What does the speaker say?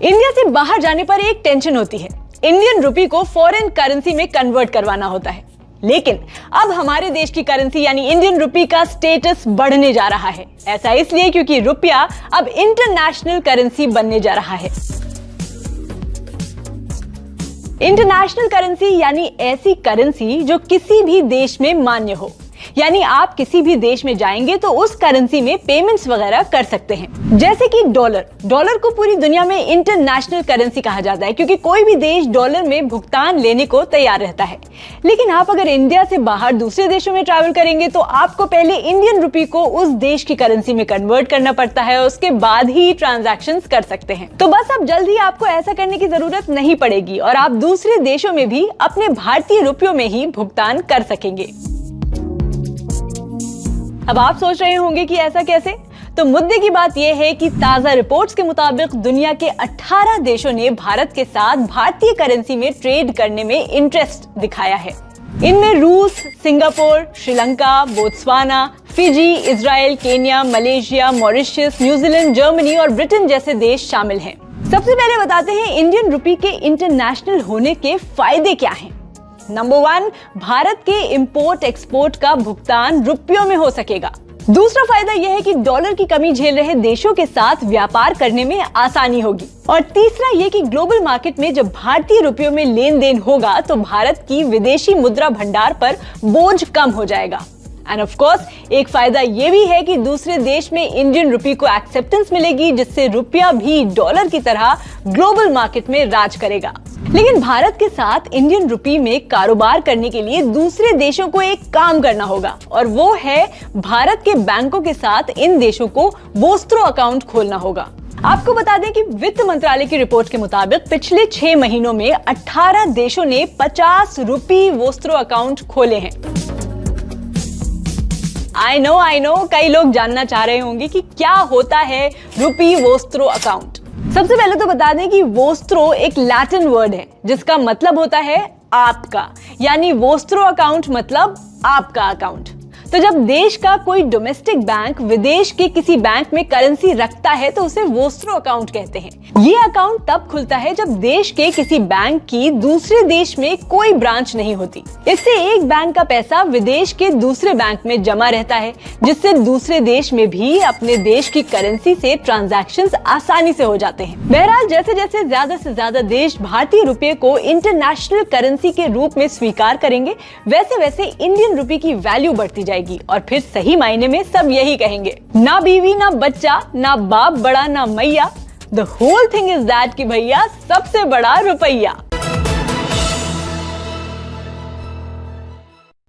India से बाहर जाने पर एक टेंशन होती है, इंडियन रुपी को फॉरेन करेंसी में कन्वर्ट करवाना होता है। लेकिन अब हमारे देश की करेंसी यानी इंडियन रुपी का स्टेटस बढ़ने जा रहा है। ऐसा इसलिए क्योंकि रुपया अब इंटरनेशनल करेंसी बनने जा रहा है। इंटरनेशनल करेंसी यानी ऐसी करेंसी जो किसी भी देश में मान्य हो, यानी आप किसी भी देश में जाएंगे तो उस करेंसी में पेमेंट्स वगैरह कर सकते हैं। जैसे कि डॉलर को पूरी दुनिया में इंटरनेशनल करेंसी कहा जाता है क्योंकि कोई भी देश डॉलर में भुगतान लेने को तैयार रहता है। लेकिन आप अगर इंडिया से बाहर दूसरे देशों में ट्रैवल करेंगे तो आपको पहले इंडियन रुपी को उस देश की करेंसी में कन्वर्ट करना पड़ता है, उसके बाद ही ट्रांजैक्शंस कर सकते हैं। तो बस अब जल्द ही आपको ऐसा करने की जरूरत नहीं पड़ेगी और आप दूसरे देशों में भी अपने भारतीय रुपयों में ही भुगतान कर सकेंगे। अब आप सोच रहे होंगे कि ऐसा कैसे? तो मुद्दे की बात यह है कि ताजा रिपोर्ट्स के मुताबिक दुनिया के 18 देशों ने भारत के साथ भारतीय करेंसी में ट्रेड करने में इंटरेस्ट दिखाया है। इनमें रूस, Singapore, Sri Lanka, Botswana, Fiji, Israel, Kenya, Malaysia, Mauritius, New Zealand, Germany और ब्रिटेन जैसे देश शामिल हैं। सबसे पहले बताते हैं इंडियन रुपी के इंटरनेशनल होने के फायदे क्या हैं। नंबर 1, भारत के इंपोर्ट एक्सपोर्ट का भुगतान रुपयों में हो सकेगा। दूसरा फायदा यह है कि डॉलर की कमी झेल रहे देशों के साथ व्यापार करने में आसानी होगी। और तीसरा यह कि ग्लोबल मार्केट में जब भारतीय रुपयों में लेन देन होगा तो भारत की विदेशी मुद्रा भंडार पर बोझ कम हो जाएगा। एंड ऑफ कोर्स एक फायदा ये भी है कि दूसरे देश में इंडियन रुपी को एक्सेप्टेंस मिलेगी, जिससे रुपया भी डॉलर की तरह ग्लोबल मार्केट में राज करेगा। लेकिन भारत के साथ इंडियन रुपी में कारोबार करने के लिए दूसरे देशों को एक काम करना होगा और वो है भारत के बैंकों के साथ इन देशों को वोस्त्रो अकाउंट खोलना होगा। आपको बता दें कि वित्त मंत्रालय की रिपोर्ट के मुताबिक पिछले 6 महीनों में 18 देशों ने 50 रुपी वोस्त्रो अकाउंट खोले हैं। आई नो कई लोग जानना चाह रहे होंगे कि क्या होता है रुपी वोस्त्रो अकाउंट। सबसे पहले तो बता दें कि वोस्त्रो एक लैटिन वर्ड है जिसका मतलब होता है आपका, यानी वोस्त्रो अकाउंट मतलब आपका अकाउंट। तो जब देश का कोई डोमेस्टिक बैंक विदेश के किसी बैंक में करेंसी रखता है तो उसे वोस्त्रो अकाउंट कहते हैं। ये अकाउंट तब खुलता है जब देश के किसी बैंक की दूसरे देश में कोई ब्रांच नहीं होती। इससे एक बैंक का पैसा विदेश के दूसरे बैंक में जमा रहता है, जिससे दूसरे देश में भी अपने देश की करेंसी से ट्रांजैक्शंस आसानी से हो जाते हैं। बहरहाल जैसे जैसे ज्यादा से ज्यादा देश भारतीय रुपये को इंटरनेशनल करेंसी के रूप में स्वीकार करेंगे, वैसे वैसे इंडियन रुपये की वैल्यू बढ़ती जाएगी और फिर सही मायने में सब यही कहेंगे, ना बीवी ना बच्चा, ना बाप बड़ा ना मैया, the whole thing is that कि भैया सबसे बड़ा रुपया।